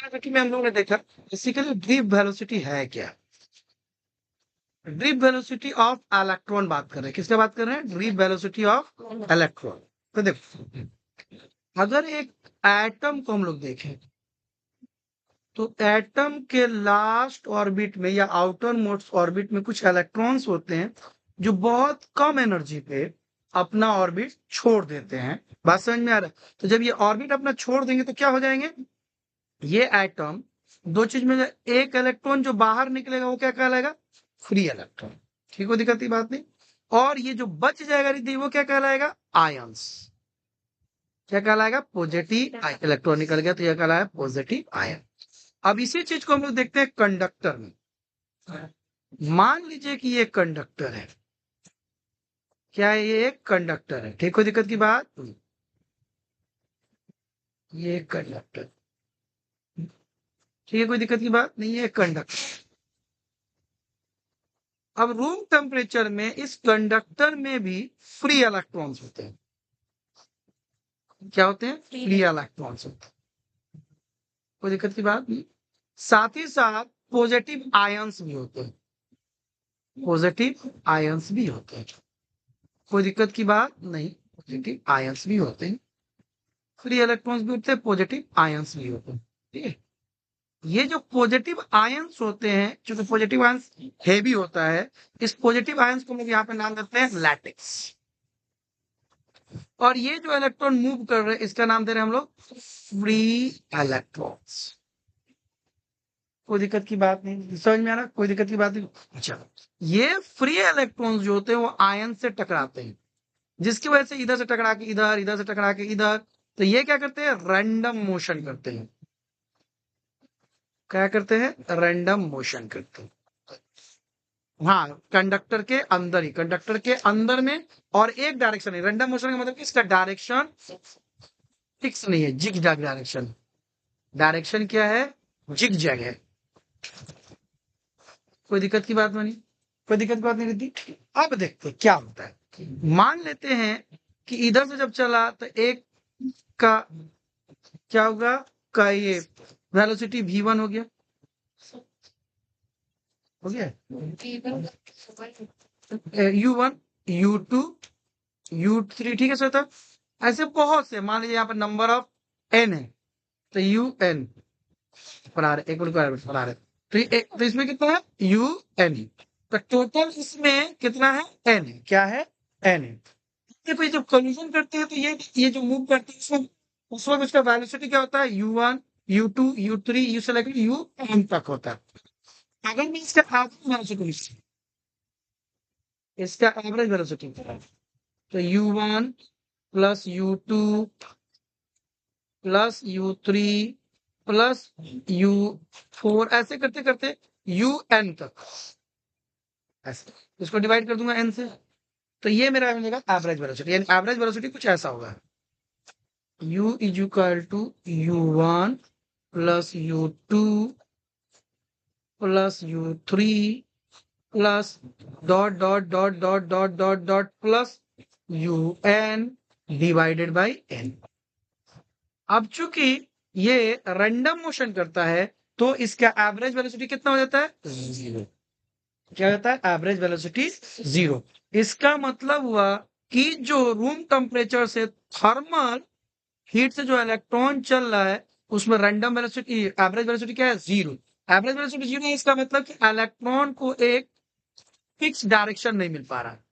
Velocity में हम लोगों ने देखा बेसिकली ड्रिप वेलोसिटी है क्या। ड्रिप वेलोसिटी ऑफ इलेक्ट्रॉन बात कर रहे हैं, किसका बात कर रहे हैं, ड्रिप वेलोसिटी ऑफ इलेक्ट्रॉन। तो देखो अगर एक एटम को हम लोग देखें तो एटम के लास्ट ऑर्बिट में या आउटर मोस्ट ऑर्बिट में कुछ इलेक्ट्रॉन्स होते हैं जो बहुत कम एनर्जी पे अपना ऑर्बिट छोड़ देते हैं। बात समझ में आ रहा है। तो जब ये ऑर्बिट अपना छोड़ देंगे तो क्या हो जाएंगे, ये एटम दो चीज में एक इलेक्ट्रॉन जो बाहर निकलेगा वो क्या कहलाएगा, फ्री इलेक्ट्रॉन। ठीक हो, दिक्कत की बात नहीं। और ये जो बच जाएगा रिद्धि वो क्या कहलाएगा, आयंस। क्या कहलाएगा, पॉजिटिव इलेक्ट्रॉन निकल गया तो यह कहलाएगा पॉजिटिव आयन। अब इसी चीज को हम लोग देखते हैं कंडक्टर में। मान लीजिए कि ये कंडक्टर है, क्या है, ये एक कंडक्टर है। ठीक हो, दिक्कत की बात, ये एक कंडक्टर, ठीक है, कोई दिक्कत की बात नहीं, है कंडक्टर। अब रूम टेम्परेचर में इस कंडक्टर में भी फ्री इलेक्ट्रॉन्स होते हैं। क्या होते हैं, फ्री इलेक्ट्रॉन्स होते हैं, कोई दिक्कत की बात नहीं। साथ ही साथ पॉजिटिव आयंस भी होते हैं, पॉजिटिव आयंस भी होते हैं, कोई दिक्कत की बात नहीं, पॉजिटिव आयंस भी होते हैं, फ्री इलेक्ट्रॉन्स भी होते हैं, पॉजिटिव आयंस भी होते हैं। ठीक है, ये जो पॉजिटिव आयंस होते हैं, क्योंकि पॉजिटिव आयंस हेवी होता है, इस पॉजिटिव आयंस को हम लोग यहाँ पे नाम देते हैं लैटिक्स। और ये जो इलेक्ट्रॉन मूव कर रहे हैं इसका नाम दे रहे हैं हम लोग फ्री इलेक्ट्रॉन्स। कोई दिक्कत की बात नहीं, समझ में आ रहा, कोई दिक्कत की बात नहीं। अच्छा, ये फ्री इलेक्ट्रॉन्स जो होते हैं वो आयन से टकराते हैं, जिसकी वजह से इधर से टकरा के इधर, इधर से टकरा के इधर, तो ये क्या करते हैं, रैंडम मोशन करते हैं। क्या करते हैं, रैंडम मोशन करते हैं। हाँ, कंडक्टर के अंदर ही, कंडक्टर के अंदर में, और एक डायरेक्शन है। रैंडम मोशन का मतलब कि इसका डायरेक्शन फिक्स नहीं है, जिग जैग डायरेक्शन। डायरेक्शन क्या है, जिग जैग है। कोई दिक्कत की बात बनी, कोई दिक्कत की बात नहीं रहती। अब देखते हैं क्या होता है। मान लेते हैं कि इधर से जब चला तो एक का क्या होगा, का ये वेलोसिटी v1 हो गया, हो गया u1, u2, u3। ठीक है सर, तब ऐसे बहुत से, मान लीजिए यहाँ पर नंबर ऑफ n है तो un बना रहे, एक मिनट बना रहे, तो इसमें कितना है, un। तो टोटल इसमें कितना है, n है, क्या है, n है। देखो ये जब कोलिजन करते हैं तो ये जो मूव करते हैं इसमें, उस वक्त उसका वेलोसिटी क्या होता है, u1, u2, u3, u से लेकर un तक होता है। अगर मैं इसका एवरेज वेलोसिटी, इसका एवरेज वेलोसिटी तो u1 plus u2 plus u3 plus u4, ऐसे करते करते un तक, ऐसे इसको डिवाइड कर दूंगा n से, तो ये मेरा मिलेगा एवरेज वेलोसिटी। यानी एवरेज वेलोसिटी कुछ ऐसा होगा, u is equal to u1 plus u2 plus u3 plus dot dot dot dot dot dot dot plus un divided by n। अब चूंकि ये रैंडम मोशन करता है तो इसका एवरेज वेलोसिटी कितना हो जाता है, जीरो। क्या होता है, एवरेज वेलोसिटी जीरो। इसका मतलब हुआ कि जो रूम टेम्परेचर से थर्मल हीट से जो इलेक्ट्रॉन चल रहा है उसमें रैंडम वेलोसिटी, एवरेज वेलोसिटी क्या है, जीरो। एवरेज वेलोसिटी जीरो है, इसका मतलब कि इलेक्ट्रॉन को एक फिक्स डायरेक्शन नहीं मिल पा रहा है।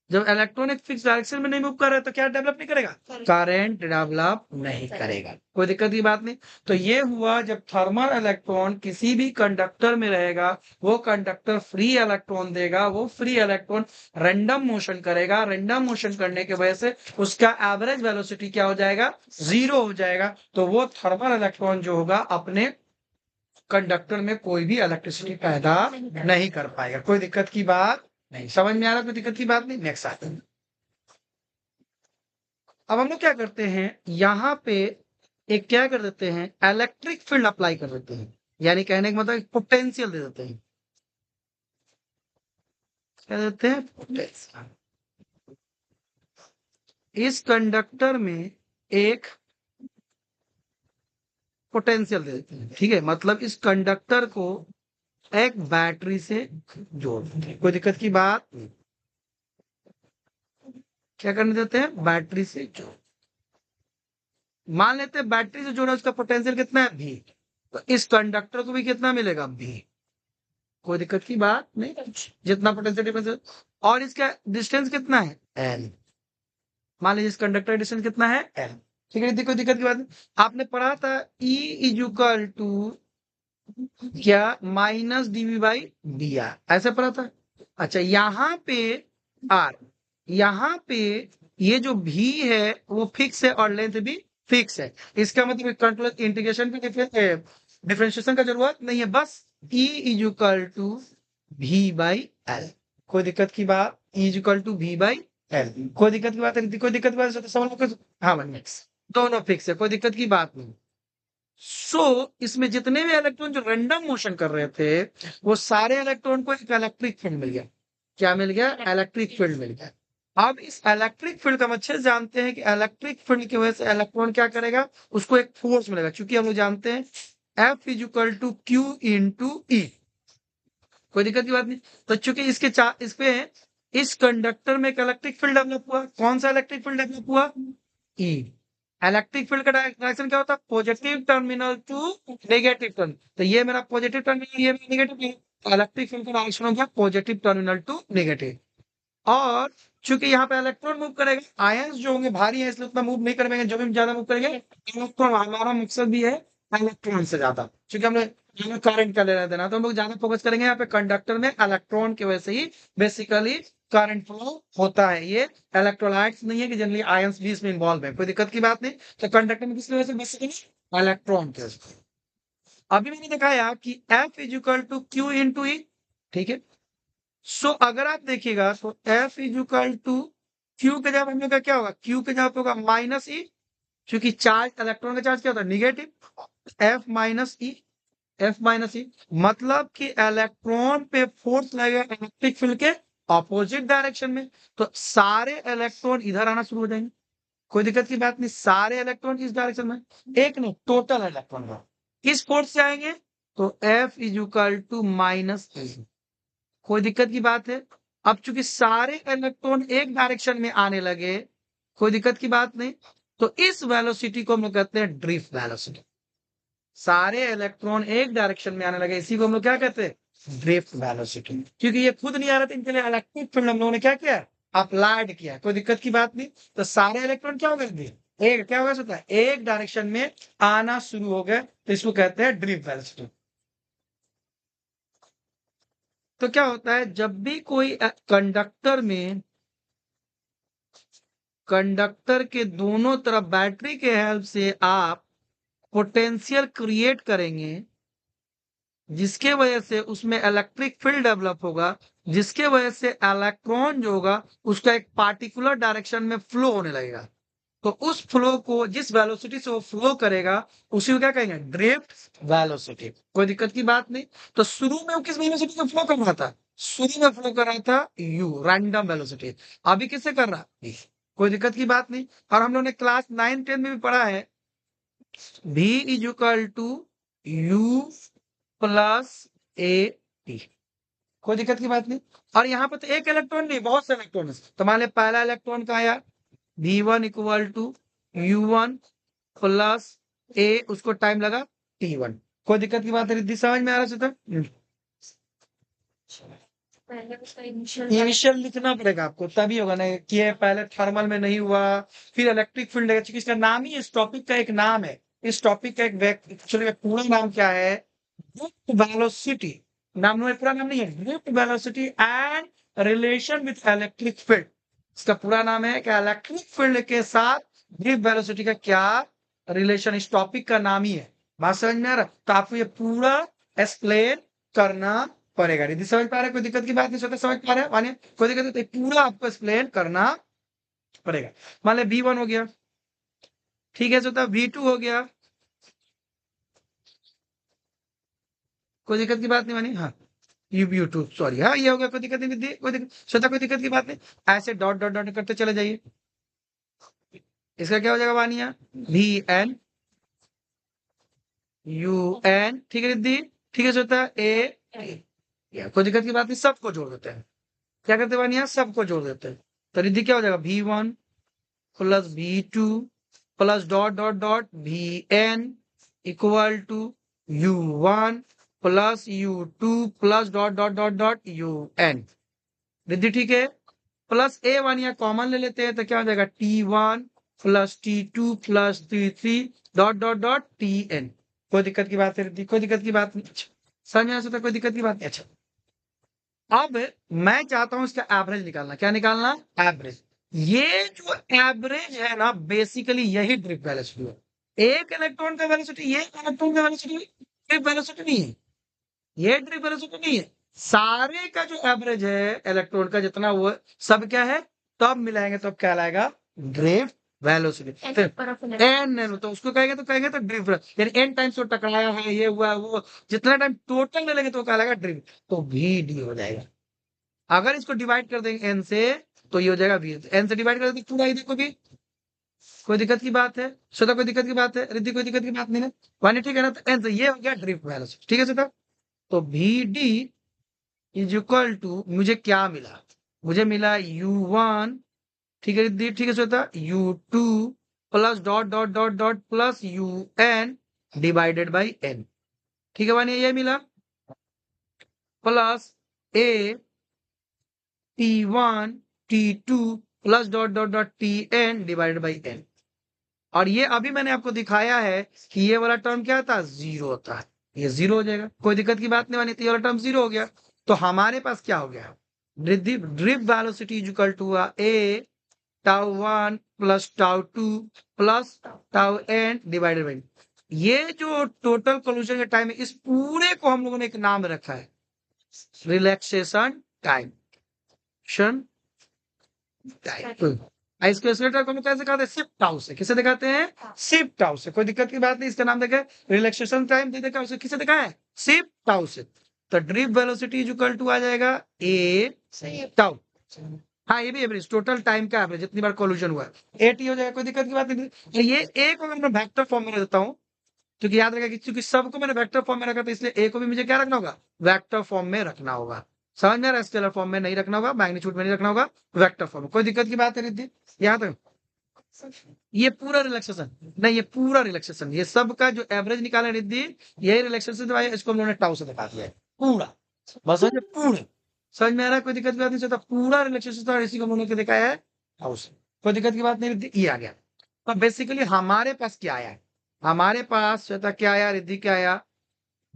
जब इलेक्ट्रॉन एक फिक्स डायरेक्शन में नहीं मूव कर रहा है तो क्या डेवलप नहीं करेगा, करंट डेवलप नहीं करेगा। कोई दिक्कत की बात नहीं। तो ये हुआ जब थर्मल इलेक्ट्रॉन किसी भी कंडक्टर में रहेगा, वो कंडक्टर फ्री इलेक्ट्रॉन देगा, वो फ्री इलेक्ट्रॉन रैंडम मोशन करेगा, रैंडम मोशन करने की वजह से उसका एवरेज वेलोसिटी क्या हो जाएगा, जीरो हो जाएगा। तो वो थर्मल इलेक्ट्रॉन जो होगा अपने कंडक्टर में कोई भी इलेक्ट्रिसिटी पैदा नहीं कर पाएगा। कोई दिक्कत की बात नहीं, समझ में आ रहा, कोई दिक्कत की बात नहीं। नेक्स्ट आते हैं। अब हम लोग क्या करते हैं, यहाँ पे एक क्या कर देते हैं, इलेक्ट्रिक फील्ड अप्लाई कर देते हैं। यानी कहने का मतलब पोटेंशियल दे देते हैं। क्या देते हैं, पोटेंशियल। इस कंडक्टर में एक पोटेंशियल दे देते हैं। ठीक है, मतलब इस कंडक्टर को एक बैटरी से जोड़ देते हैं। कोई दिक्कत की बात नहीं। क्या करने देते हैं? बैटरी से जोड़। मान लेते हैं बैटरी से जोड़ा, उसका पोटेंशियल कितना है? भी। तो इस कंडक्टर को भी कितना मिलेगा? भी। कोई दिक्कत की बात नहीं, जितना पोटेंशियल डिफरेंस। और इसका डिस्टेंस कितना है? एल। मान लीजिए इस कंडक्टर का डिस्टेंस कितना है? एल। ठीक है, कोई दिक्कत की बात नहीं। आपने पढ़ा था E इजुकल टू क्या? Minus D V by D R, ऐसे पढ़ा था। अच्छा, यहाँ पे आर, यहाँ पे ये जो भी है वो फिक्स है और लेंथ भी फिक्स है। इसका मतलब कंट्रोल इंटीग्रेशन की डिफरेंशिएशन का जरूरत नहीं है, बस E इजुकल टू भी बाई एल। कोई दिक्कत की बात? E इजुकल टू भी बाई एल। कोई दिक्कत की बात है? कोई दिक्कत की बात है तो समझ लो। हाँ भाई, दोनों फिक्स है, कोई दिक्कत की बात नहीं। सो इसमें जितने भी इलेक्ट्रॉन जो रैंडम मोशन कर रहे थे, वो सारे इलेक्ट्रॉन को एक इलेक्ट्रिक फील्ड मिल गया। क्या मिल गया? इलेक्ट्रिक फील्ड मिल गया। अब इस इलेक्ट्रिक फील्ड का हम अच्छे से जानते हैं कि इलेक्ट्रिक फील्ड की वजह से इलेक्ट्रॉन क्या करेगा? उसको एक फोर्स मिलेगा, क्योंकि हम लोग जानते हैं F equal to Q into E. कोई दिक्कत की बात नहीं। तो चूंकि इस पे इस कंडक्टर में एक इलेक्ट्रिक फील्ड डेवलप हुआ। कौन सा इलेक्ट्रिक फील्ड डेवलप हुआ? ई। इलेक्ट्रिक फील्ड का डायरेक्शन क्या होता है? Positive terminal to negative terminal. तो ये मेरा पॉजिटिव टर्मिनल, ये मेरा नेगेटिव टर्मिनल। इलेक्ट्रिक फील्ड का डायरेक्शन हो गया पॉजिटिव टर्मिनल टू नेगेटिव। और चूंकि यहाँ पे इलेक्ट्रॉन मूव करेगा, आयंस जो होंगे भारी है, इसलिए उतना मूव नहीं कर पाएंगे। जो भी ज्यादा मूव करेंगे इलेक्ट्रॉन, हमारा मकसद भी है इलेक्ट्रॉन से ज्यादा, क्योंकि हमने करंट का लेना देना, तो हम लोग ज्यादा फोकस करेंगे यहाँ पे कंडक्टर में इलेक्ट्रॉन की वजह से ही बेसिकली करंट फ्लो होता है। ये इलेक्ट्रोलाइट्स नहीं है कि जनरली आयंस भी इसमें इन्वॉल्व है। कोई दिक्कत की बात नहीं। तो कंडक्टर में किसकी वजह से? बेसिकली इलेक्ट्रॉन की वजह से। अभी मैंने दिखाया कि F equal to Q into E. ठीक है, सो अगर आप देखिएगा तो F इजुकल टू क्यू के जवाब हम लोग का क्या होगा? क्यू के जवाब होगा माइनस ई, क्योंकि चार्ज, इलेक्ट्रॉन का चार्ज क्या होता है? निगेटिव। एफ माइनस ई, एफ माइनस ई, मतलब कि इलेक्ट्रॉन पे फोर्स लगेगा इलेक्ट्रिक फील्ड के ऑपोजिट डायरेक्शन में। तो सारे इलेक्ट्रॉन इधर आना शुरू हो जाएंगे। कोई दिक्कत की बात नहीं, सारे इलेक्ट्रॉन इस डायरेक्शन में, एक नहीं, टोटल इलेक्ट्रॉन का किस फोर्स से आएंगे? तो F इजुकल टू माइनस ई। कोई दिक्कत की बात है? अब चूंकि सारे इलेक्ट्रॉन एक डायरेक्शन में आने लगे, कोई दिक्कत की बात नहीं, तो इस वेलोसिटी को हम लोग कहते हैं ड्रिफ्ट वेलोसिटी। सारे इलेक्ट्रॉन एक डायरेक्शन में आने लगे, इसी को हम लोग क्या कहते हैं? Drift velocity. क्योंकि ये खुद नहीं आ रहा था, इनके लिए इलेक्ट्रिक फील्ड हम लोगों ने क्या किया? अप्लाइड किया। कोई दिक्कत की बात नहीं। तो सारे इलेक्ट्रॉन क्या हो गए? एक क्या होगा सकता है? एक डायरेक्शन में आना शुरू हो गए, तो इसको कहते हैं ड्रिफ्ट वेलोसिटी। तो क्या होता है जब भी कोई कंडक्टर के दोनों तरफ बैटरी के हेल्प से आप पोटेंशियल क्रिएट करेंगे, जिसके वजह से उसमें इलेक्ट्रिक फील्ड डेवलप होगा, जिसके वजह से इलेक्ट्रॉन जो होगा उसका एक पार्टिकुलर डायरेक्शन में फ्लो होने लगेगा। तो उस फ्लो को, जिस वेलोसिटी से वो फ्लो करेगा, उसी को क्या कहेंगे? Drift velocity. कोई दिक्कत की बात नहीं। तो शुरू में वो किस वेलोसिटी से फ्लो कर रहा था? शुरू में फ्लो कर रहा था यू, रैंडम वेलोसिटी। अभी किससे कर रहा है? कोई दिक्कत की बात नहीं। और हम लोग ने क्लास 9-10 में भी पढ़ा है v is equal to U plus A T. कोई दिक्कत की बात नहीं। और यहाँ पर तो एक इलेक्ट्रॉन नहीं, बहुत से इलेक्ट्रॉन है। तो मान ले पहला इलेक्ट्रॉन का आया v1 equal to u1 plus ए, उसको टाइम लगा t1। कोई दिक्कत की बात है? रिद्धि समझ में आ रहा है? इनिशियल लिखना पड़ेगा आपको, तभी होगा ना कि ये पहले थर्मल में नहीं हुआ, फिर इलेक्ट्रिक फील्ड है, क्योंकि इसका नाम ही, इस टॉपिक का एक नाम है। इस टॉपिक का एक एक्चुअली पूरा नाम क्या है? Drift velocity. नाम में पूरा नाम नहीं है, drift velocity and relation with electric field. इसका पूरा नाम है कि इलेक्ट्रिक फील्ड के साथ ड्रिफ्ट वेलोसिटी का क्या रिलेशन, इस टॉपिक का नाम ही है। बात समझ में आ रहा? तो आपको ये पूरा एक्सप्लेन करना पड़ेगा। यदि समझ पा रहे, कोई दिक्कत की बात नहीं, सोते समझ पा रहे मानिए, कोई दिक्कत नहीं, तो पूरा आपको एक्सप्लेन करना पड़ेगा। मान ले V1 हो गया, ठीक है सोता, V2 हो गया, कोई दिक्कत की बात नहीं मानी। हाँ, U2 सॉरी, हाँ ये हो गया, कोई दिक्कत नहीं, कोई दिक्कत सोता, कोई दिक्कत की बात नहीं। ऐसे डॉट डॉट डॉट करते चले जाइए। इसका क्या हो जाएगा वानिया? VN यू एन, ठीक है रिद्धि, ठीक है होता है ए, कोई दिक्कत की बात नहीं, सबको जोड़ देते हैं। क्या करते हैं यहाँ, सबको जोड़ देते हैं। तो रिद्धि क्या हो जाएगा, V1 plus V2 plus dot dot dot Vn equal to U1 plus U2 plus dot dot dot dot UN। Riddhi ठीक है, प्लस A1 या कॉमन ले लेते हैं तो क्या हो जाएगा, T1 plus T2 plus T3 dot dot dot Tn। कोई दिक्कत की बात है रिद्धि, कोई दिक्कत की बात नहीं, अच्छा समझ में आ सकता, कोई दिक्कत की बात नहीं। अच्छा अब मैं चाहता हूं इसका एवरेज निकालना, क्या निकालना, एवरेज। ये जो एवरेज है ना, बेसिकली यही ड्रिफ्ट वेलोसिटी है। एक इलेक्ट्रॉन का वेलोसिटी, ये इलेक्ट्रॉन का वेलोसिटी ड्रिफ्ट वेलोसिटी नहीं है, ये ड्रिफ्ट वेलोसिटी नहीं है। सारे का जो एवरेज है इलेक्ट्रॉन का जितना वो सब क्या है, तब मिलाएंगे तब क्या लाएगा, ड्रिफ्ट वेलोसिटी। एन तो उसको कहेंगे तो कहेंगे तो ड्रिफ्ट, यानी एन टाइम्स वो टकराया है, ये हुआ वो, जितना टाइम टोटल ले लेंगे तो क्या लाएगा, ड्रिफ्ट, तो वी डी हो जाएगा। अगर इसको डिवाइड कर देंगे एन से तो ये हो जाएगा वी, एन से डिवाइड कर देंगे पूरा ही देखो भी, कोई दिक्कत की बात है श्वेता, कोई दिक्कत की बात है रिद्धि, कोई दिक्कत की बात नहीं है वानी, ठीक है ना। तो एन से ये हो गया ड्रिफ्ट वेलोसिटी, ठीक है श्वेता। तो V D is equal to, मुझे क्या मिला, मुझे मिला U1, ठीक है रिद्धि, ठीक है Shweta, U2 plus dot dot dot dot plus UN divided by N, ठीक है वानी, ये मिला plus A T1 T2 plus dot dot dot Tn divided by N. और ये अभी मैंने आपको दिखाया है कि ये वाला टर्म क्या था, जीरो होता है, ये जीरो हो जाएगा, कोई दिक्कत की बात नहीं वानी, तो ये वाला टर्म जीरो हो गया। तो हमारे पास क्या हो गया, drift velocity is equal to A tau 1 plus tau 2 plus tau n divided by, ये जो टोटल कोल्यूशन का टाइम है, इस पूरे को हम लोगों ने एक नाम रखा है, रिलैक्सेशन टाइम, इसको स्केलेटल को कैसे दिखाते हैं, शिफ्ट हाउस से, किसे दिखाते हैं, शिफ्ट हाउस से, कोई दिक्कत की बात नहीं, इसका नाम देखे रिलैक्सेशन टाइम दे देखा, उसे किसे दिखा है, शिफ्ट हाउस से। तो drift velocity is equal to आ जाएगा ए टाउ, हाँ ये भी एवरेज, टोटल टाइम का एवरेज जितनी बार कोल्यूशन हुआ है, एटी हो जाएगा, कोई दिक्कत की बात नहीं। ये ए को मैं वेक्टर फॉर्म में देता हूँ, क्योंकि याद रखा, क्योंकि सबको मैंने वेक्टर फॉर्म में रखा था, इसलिए ए को भी मुझे क्या रखना होगा, वेक्टर फॉर्म में रखना होगा। समझ में आ रहा है, स्केलर फॉर्म में नहीं रखना होगा, मैग्नीट्यूड में नहीं रखना होगा, वेक्टर फॉर्म में, कोई दिक्कत की बात है रिद्धि, यहाँ तक। ये पूरा रिलैक्सेशन नहीं, ये पूरा रिलैक्सेशन, ये सब का जो एवरेज निकाला रिद्धि, यही रिलैक्सेशन दिखाया, इसको हम लोगों ने टाउ से दिखा दिया है पूरा, बस समझे पूरे, समझ में आ रहा है, कोई दिक्कत की बात नहीं, पूरा रिलैक्सेशन था, इसी को हम लोगों ने दिखाया है टाउ से, कोई दिक्कत की बात नहीं रिद्धि, ये आ गया। तो बेसिकली हमारे पास क्या आया है, हमारे पास श्वेता क्या आया, रिद्धि क्या आया,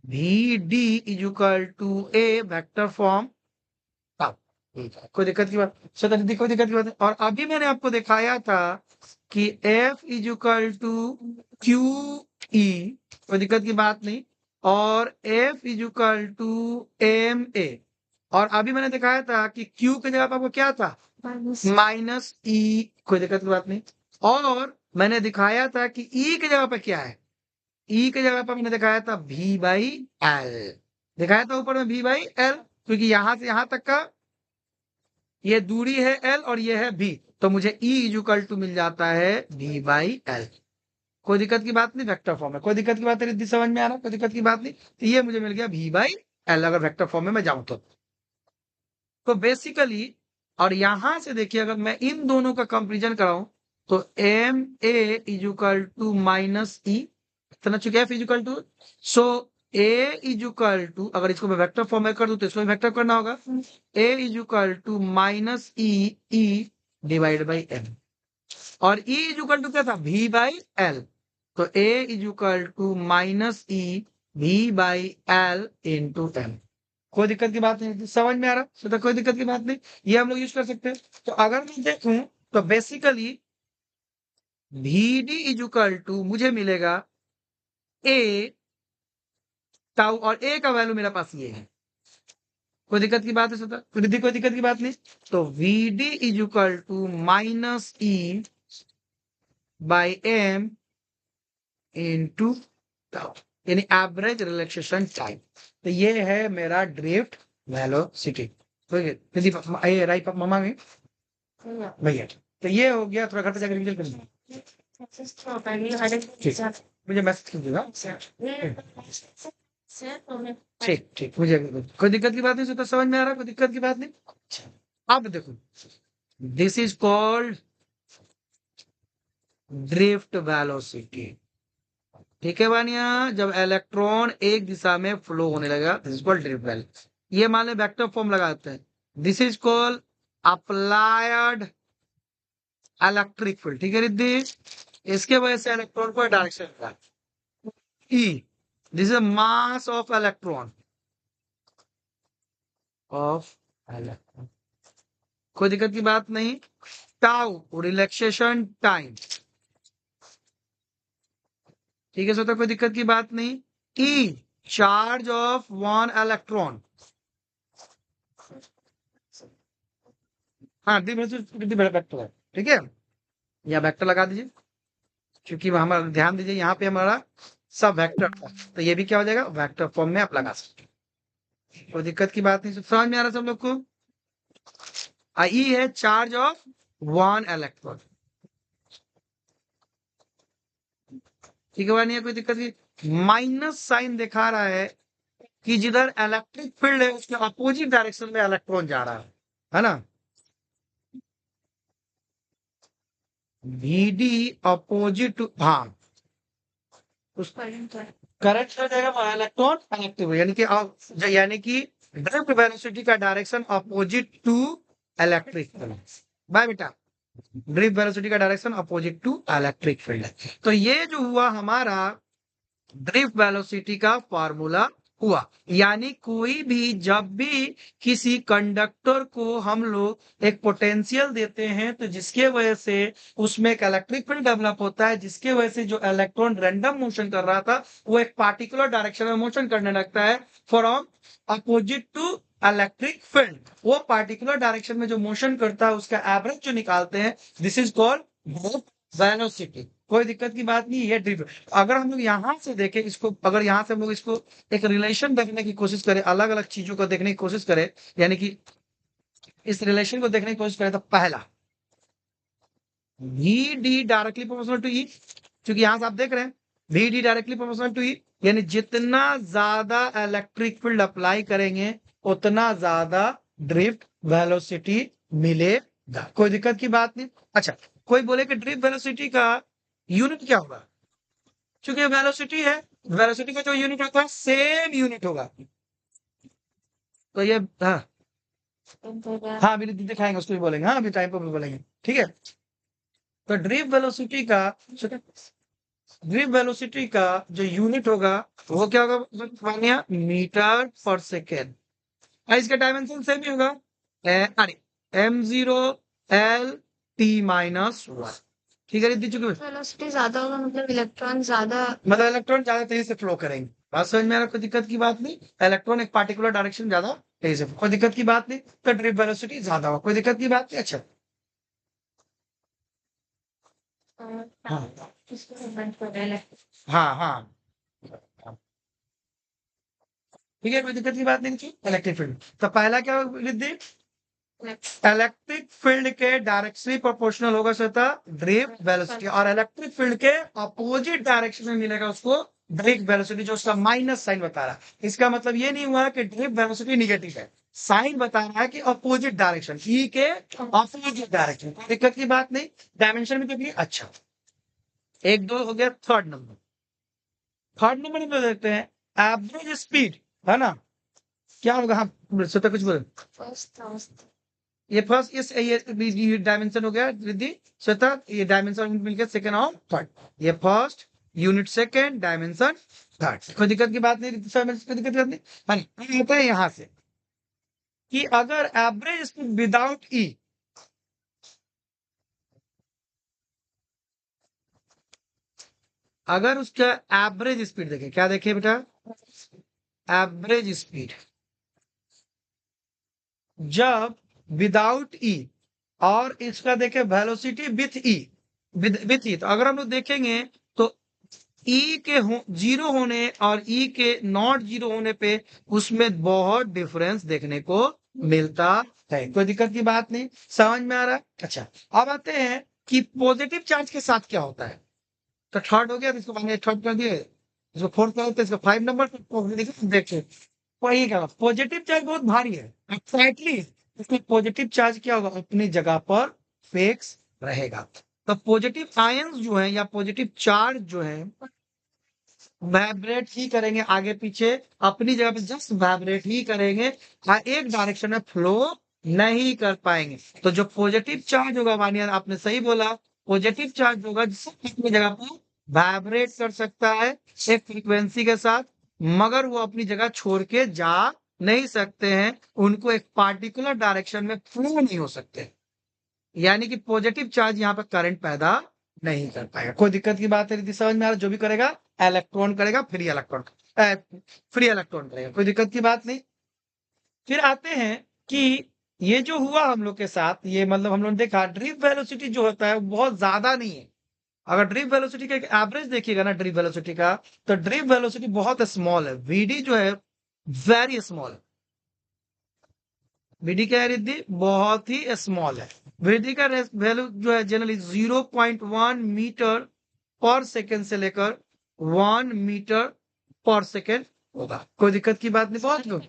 V D is equal to A vector form, कोई दिक्कत की बात श्वेता रिद्धि, कोई दिक्कत की बात नहीं। और अभी मैंने आपको दिखाया था कि F is equal to Q E, कोई दिक्कत की बात नहीं, और F is equal to M A. और अभी मैंने दिखाया था कि क्यू की जगह पर आपको क्या था, माइनस ई, कोई दिक्कत की बात नहीं। और मैंने दिखाया था कि ई की जगह पर क्या है, ई की जगह पर मैंने दिखाया था V बाई एल, दिखाया था ऊपर में V बाई एल, क्योंकि यहां से यहां तक का ये दूरी है L और ये है V, तो मुझे E इक्वल टू मिल जाता है V बाई एल। कोई दिक्कत की बात नहीं, वेक्टर फॉर्म है, कोई दिक्कत की बात नहीं रिद्धि, समझ में आ रहा, कोई दिक्कत की बात नहीं। तो ये मुझे मिल गया V बाई एल, अगर वेक्टर फॉर्म में मैं जाऊं तो बेसिकली। और यहां से देखिए, अगर मैं इन दोनों का कंपेरिजन कराऊं तो m a equal to minus e, इतना चुके F equal to, so a equal to, अगर इसको मैं वेक्टर फॉर्म में कर दूं तो इसको वेक्टर करना होगा, a equal to minus e E divide by m, और ई इक्वल टू क्या था, वी बाई एल, तो a equal to minus e V by L into m. कोई दिक्कत की बात नहीं, समझ में आ रहा, तो कोई दिक्कत की बात नहीं, ये हम लोग यूज कर सकते हैं। तो अगर मैं देखूं तो basically V D equal to मुझे मिलेगा ए टाउ, और ए का वैल्यू मेरे पास ये है, कोई दिक्कत की बात है सता, कोई दिक्कत की बात नहीं। तो V D equal to minus E by M into tau, यानी एवरेज रिलैक्सेशन टाइम। तो ये है मेरा ड्रिफ्ट वेलोसिटी, यदि राइट ममा में भैया, तो ये हो गया, थोड़ा घर पे जाकर रिविजन कर मुझे मैसेज कीजिएगा। ठीक ठीक, मुझे कोई दिक्कत की बात नहीं, तो समझ में आ रहा, कोई दिक्कत की बात नहीं। अच्छा, अब देखो, this is called drift velocity. ठीक है बानिया, जब इलेक्ट्रॉन एक दिशा में फ्लो होने लगा, this is called drift velocity. ये मान ले वेक्टर फॉर्म लगाते हैं, this is called applied electric field. ठीक है रिद्धि, इसके वजह से इलेक्ट्रॉन को डायरेक्शन का E, this is mass of electron of electron. कोई दिक्कत की बात नहीं। टाउ रिलैक्सेशन टाइम, ठीक है सर, कोई दिक्कत की बात नहीं। ई चार्ज ऑफ वन इलेक्ट्रॉन, हाँ वेक्टर है, ठीक है, या वेक्टर लगा दीजिए, क्योंकि हमारा ध्यान दीजिए यहाँ पे हमारा सब वेक्टर था, तो ये भी क्या हो जाएगा, वेक्टर फॉर्म में आप लगा सकते हैं। कोई दिक्कत की बात नहीं, समझ में आ रहा सब लोग को। ई है चार्ज ऑफ वन इलेक्ट्रॉन, ठीक है नहीं है कोई दिक्कत की। माइनस साइन दिखा रहा है कि जिधर इलेक्ट्रिक फील्ड है उसके अपोजिट डायरेक्शन में इलेक्ट्रॉन जा रहा है ना। VD अपोजिट टू, हाँ, उस करेक्ट हो जाएगा इलेक्ट्रॉन इलेक्ट्रिक, यानी कि ड्रिफ्ट वेलोसिटी का direction opposite to electric field. बाय बेटा, ड्रिफ्ट वेलोसिटी का direction opposite to electric field. तो ये जो हुआ हमारा ड्रिफ्ट वेलोसिटी का फॉर्मूला हुआ, यानी कोई भी जब भी किसी कंडक्टर को हम लोग एक पोटेंशियल देते हैं, तो जिसके वजह से उसमें एक इलेक्ट्रिक फील्ड डेवलप होता है, जिसके वजह से जो इलेक्ट्रॉन रैंडम मोशन कर रहा था वो एक पार्टिकुलर डायरेक्शन में मोशन करने लगता है from opposite to electric field. वो पार्टिकुलर डायरेक्शन में जो मोशन करता है उसका एवरेज जो निकालते हैं, दिस इज कॉल्ड वेलोसिटी। कोई दिक्कत की बात नहीं, ये ड्रिफ्ट। अगर हम लोग यहां से देखें इसको, अगर यहां से हम लोग इसको एक रिलेशन देखने की कोशिश करें, अलग अलग चीजों को देखने की कोशिश करें, यानी कि इस रिलेशन को देखने की कोशिश करें, तो पहला V D directly proportional to E, क्योंकि यहां से आप देख रहे हैं V D directly proportional to E, यानी जितना ज्यादा इलेक्ट्रिक फील्ड अप्लाई करेंगे उतना ज्यादा ड्रिफ्ट वेलोसिटी मिलेगा। कोई दिक्कत की बात नहीं। अच्छा, कोई बोले कि ड्रिफ्ट वेलोसिटी का यूनिट क्या होगा, क्योंकि वेलोसिटी है, वेलोसिटी का जो यूनिट होता है सेम यूनिट होगा। तो ये, हाँ हाँ, अभी दिखाएंगे, उसको भी बोलेंगे, हाँ अभी टाइम पर भी बोलेंगे, ठीक है। तो ड्रिफ्ट वेलोसिटी का जो यूनिट होगा वो क्या होगा मानिया, मीटर पर सेकेंड। इसका डायमेंशन सेम ही होगा, अरे m0 L T-1, ठीक है रिद्धि, चुके वेलोसिटी ज्यादा होगा मतलब इलेक्ट्रॉन ज्यादा तेजी से फ्लो करेंगे। बात समझ में आ रहा, कोई दिक्कत की बात नहीं। इलेक्ट्रॉन एक पार्टिकुलर डायरेक्शन ज्यादा तेजी से, कोई दिक्कत की बात नहीं। तो ड्रिफ्ट वेलोसिटी ज्यादा होगा, कोई दिक्कत की बात नहीं। अच्छा, हाँ हाँ हाँ, ठीक है, कोई दिक्कत की बात नहीं। इलेक्ट्रिक फील्ड, तो पहला क्या होगा रिद्धि, इलेक्ट्रिक फील्ड के डायरेक्टली प्रोपोर्शनल होगा स्वतः ड्रिफ्ट वेलोसिटी, और इलेक्ट्रिक फील्ड के अपोजिट डायरेक्शन में मिलेगा उसको ड्रिफ्ट वेलोसिटी, जो उसका माइनस साइन बता रहा है। इसका मतलब ये नहीं हुआ कि ड्रिफ्ट वेलोसिटी निगेटिव है, साइन बता रहा है कि अपोजिट डायरेक्शन, ई के अपोजिट डायरेक्शन, कोई दिक्कत की बात नहीं। डायमेंशन भी देखिए। अच्छा, एक दो हो गया। थर्ड नंबर में देखते हैं एवरेज स्पीड, है ना, क्या होगा, हाँ स्वतः कुछ बोले। ये फर्स्ट, ये डायमेंशन हो गया रिद्धि श्वेता, ये डायमेंशन मिलकर सेकंड और थर्ड, ये first unit, second dimension, third. कोई दिक्कत की बात नहीं रिद्धि, कोई दिक्कत की बात नहीं। हाँ, होता है यहां से कि अगर एवरेज स्पीड विदाउट ई, अगर उसका एवरेज स्पीड देखें, क्या देखें बेटा, एवरेज स्पीड जब विदाउट ई, और इसका देखें वेलोसिटी विथ ई, विथ ई, तो अगर हम लोग देखेंगे तो ई के जीरो होने और ई के नॉट जीरो होने पे उसमें बहुत डिफरेंस देखने को मिलता है। कोई दिक्कत की बात नहीं, समझ में आ रहा है। अच्छा, अब आते हैं कि पॉजिटिव चार्ज के साथ क्या होता है। तो थर्ड हो गया, तो इसको मैंने थर्ड कर दिया, इसको फोर्थ कर दिया, इसको 5 नंबर देखिए। वही कहा, पॉजिटिव चार्ज बहुत भारी है एक्साइटली, इसमें पॉजिटिव चार्ज क्या होगा, अपनी जगह पर फिक्स रहेगा। तो पॉजिटिव आयंस जो है या पॉजिटिव चार्ज जो है वाइब्रेट ही करेंगे आगे पीछे, अपनी जगह पे जस्ट वाइब्रेट ही करेंगे, एक डायरेक्शन में फ्लो नहीं कर पाएंगे। तो जो पॉजिटिव चार्ज होगा, मानिए आपने सही बोला, पॉजिटिव चार्ज होगा जिससे अपनी जगह पर वाइब्रेट कर सकता है एक फ्रीक्वेंसी के साथ, मगर वो अपनी जगह छोड़ के जा नहीं सकते हैं, उनको एक पार्टिकुलर डायरेक्शन में फ्लो नहीं हो सकते, यानी कि पॉजिटिव चार्ज यहाँ पर करंट पैदा नहीं कर पाएगा। कोई दिक्कत की बात है रिद्धि, समझ में आ रहा? जो भी करेगा इलेक्ट्रॉन करेगा, फ्री इलेक्ट्रॉन करेगा, कोई दिक्कत की बात नहीं। फिर आते हैं कि ये जो हुआ हम लोग के साथ, ये मतलब हम लोग ने देखा ड्रिफ्ट वेलोसिटी जो होता है वो बहुत ज्यादा नहीं है। अगर ड्रिफ्ट वेलोसिटी का एक एवरेज देखिएगा ना, ड्रिफ्ट वेलोसिटी का, तो ड्रिफ्ट वेलोसिटी बहुत स्मॉल है, वीडी जो है वेरी स्मॉल है। वीडी क्या है रिद्धि, बहुत ही स्मॉल है। वीडी का वैल्यू जो है जनरली 0.1 मीटर पर सेकेंड से लेकर 1 मीटर पर सेकेंड होगा, कोई दिक्कत की बात नहीं। बहुत कम,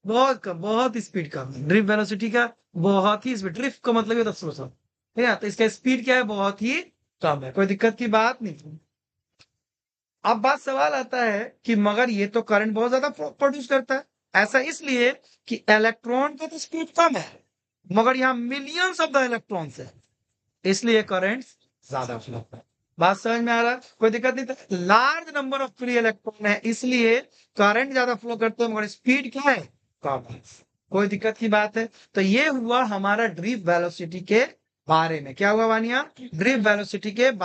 बहुत कम, बहुत स्पीड कम है ड्रिफ्ट वेलोसिटी का, बहुत ही स्पीड, ड्रिफ्ट का मतलब ये तो सोचो, ठीक है, तो इसका स्पीड क्या है, बहुत ही कम है, कोई दिक्कत की बात नहीं। अब बात सवाल आता है कि मगर ये तो करंट बहुत ज्यादा प्रोड्यूस करता है, ऐसा इसलिए कि इलेक्ट्रॉन का तो स्पीड कम है, मगर यहाँ मिलियंस ऑफ द इलेक्ट्रॉन्स है, इसलिए करंट ज्यादा फ्लो होता है। बात समझ में आ रहा है? कोई दिक्कत नहीं था, large number of free electron है इसलिए करंट ज्यादा फ्लो करते हैं, मगर स्पीड क्या है, कम है, कोई दिक्कत की बात है। तो ये हुआ हमारा ड्रिफ्ट वेलोसिटी के बारे में, क्या हुआ वानिया, ड्रिफ्ट वेलोसिटी के बारे